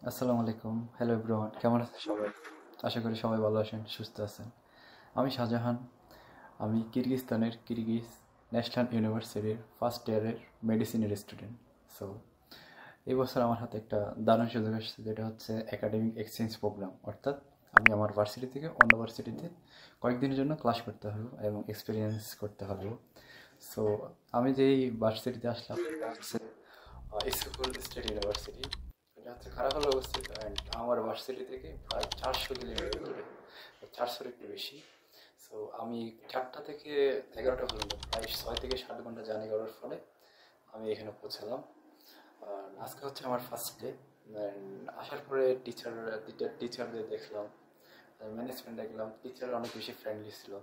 আসসালামু আলাইকুম, hello everyone, কেমন আছেন সবাই? আশা করি সবাই ভালো আছেন, সুস্থ আছেন। আমি শাহজাহান। আমি কিরগিজস্তানের কিরগিজ ন্যাশনাল ইউনিভার্সিটির ফার্স্ট ইয়ারের মেডিসিনের স্টুডেন্ট। সো এই বছর আমার হাতে একটা দারুণ সুযোগ এসেছে, যেটা হচ্ছে একাডেমিক এক্সচেঞ্জ প্রোগ্রাম। অর্থাৎ আমি আমার ভার্সিটি থেকে অন্য ভার্সিটিতে কয়েকদিনের জন্য ক্লাস করতে হবে এবং এক্সপিরিয়েন্স করতে হবে। সো আমি যেই ভার্সিটিতে আসলাম এটা হচ্ছে ইস্কফুল স্টেট ইউনিভার্সিটি। এটা হচ্ছে খারাপভাবে অবস্থিত অ্যান্ড আমার ভার্সিটি থেকে প্রায় 400 কিলোমিটার দূরে, 400-এর একটু বেশি। সো আমি 4টা থেকে 11টা পর্যন্ত প্রায় 6 থেকে 7 ঘন্টা জার্নি করার ফলে আমি এখানে পৌঁছালাম। আর আজকে হচ্ছে আমার ফার্স্ট ডে। আসার পরে টিচারদের দেখলাম, ম্যানেজমেন্ট দেখলাম, টিচার অনেক বেশি ফ্রেন্ডলি ছিল।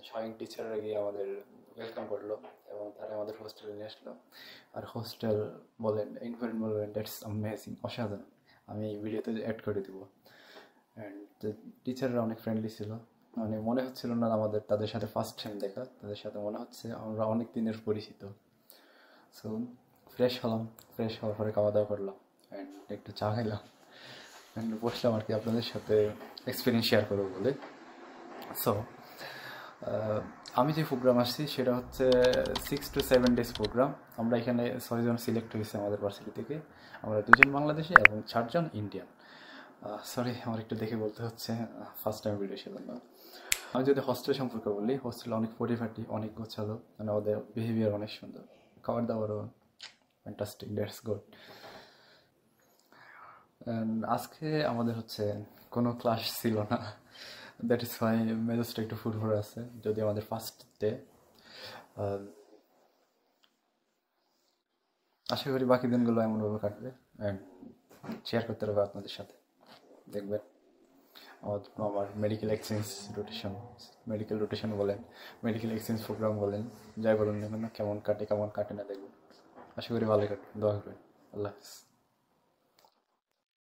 স্বয়ং টিচাররা গিয়ে আমাদের ওয়েলকাম করলো এবং তারা আমাদের হোস্টেলে নিয়ে আসলো। আর হোস্টেল বলেন, এনভায়রনমেন্ট বলেন, দ্যাটস অ্যামেজিং, অসাধারণ। আমি এই ভিডিওতে অ্যাড করে দিব। অ্যান্ড টিচাররা অনেক ফ্রেন্ডলি ছিল। মানে মনে হচ্ছিল না আমাদের তাদের সাথে ফার্স্ট টাইম দেখা, তাদের সাথে মনে হচ্ছে আমরা অনেক দিনের পরিচিত। সো ফ্রেশ হলাম, ফ্রেশ হওয়ার পরে খাওয়া দাওয়া করলাম অ্যান্ড একটু চা খাইলাম অ্যান্ড বসলাম আর কি আপনাদের সাথে এক্সপিরিয়েন্স শেয়ার করবো বলে। সো আমি যে প্রোগ্রাম আসছি সেটা হচ্ছে 6 to 7 days প্রোগ্রাম। আমরা এখানে 6 জন সিলেক্ট হয়েছে আমাদের ভার্সিটি থেকে। আমরা 2 জন বাংলাদেশি এবং 4 জন ইন্ডিয়ান। সরি, আমার একটু দেখে বলতে হচ্ছে, ফার্স্ট টাইম ভিডিও সেজন্য। আমি যদি হস্টেল সম্পর্কে বলি, হস্টেল অনেক পরিপাটি, অনেক গোছালো, মানে ওদের বিহেভিয়ার অনেক সুন্দর, খাবার দাবারও ফ্যান্টাস্টিক, দ্যাটস গুড। আজকে আমাদের হচ্ছে কোনো ক্লাস ছিল না, দ্যাট ইজ ওয়াই মেজাজটা একটু ফুরফুরে আছে, যদি আমাদের ফার্স্ট ডে। আশা করি বাকি দিনগুলো এমনভাবে কাটবে অ্যান্ড শেয়ার করতে পারবো আপনাদের সাথে। দেখবেন আমার medical exchange rotation, medical rotation বলেন, মেডিকেল এক্সচেঞ্জ প্রোগ্রাম বলেন, যাই বলুন না কেন, কেমন কাটে কেমন কাটে না দেখবেন। আশা করি ভালো কাটবে, দোয়া করবেন। আল্লাহ হাফিজ।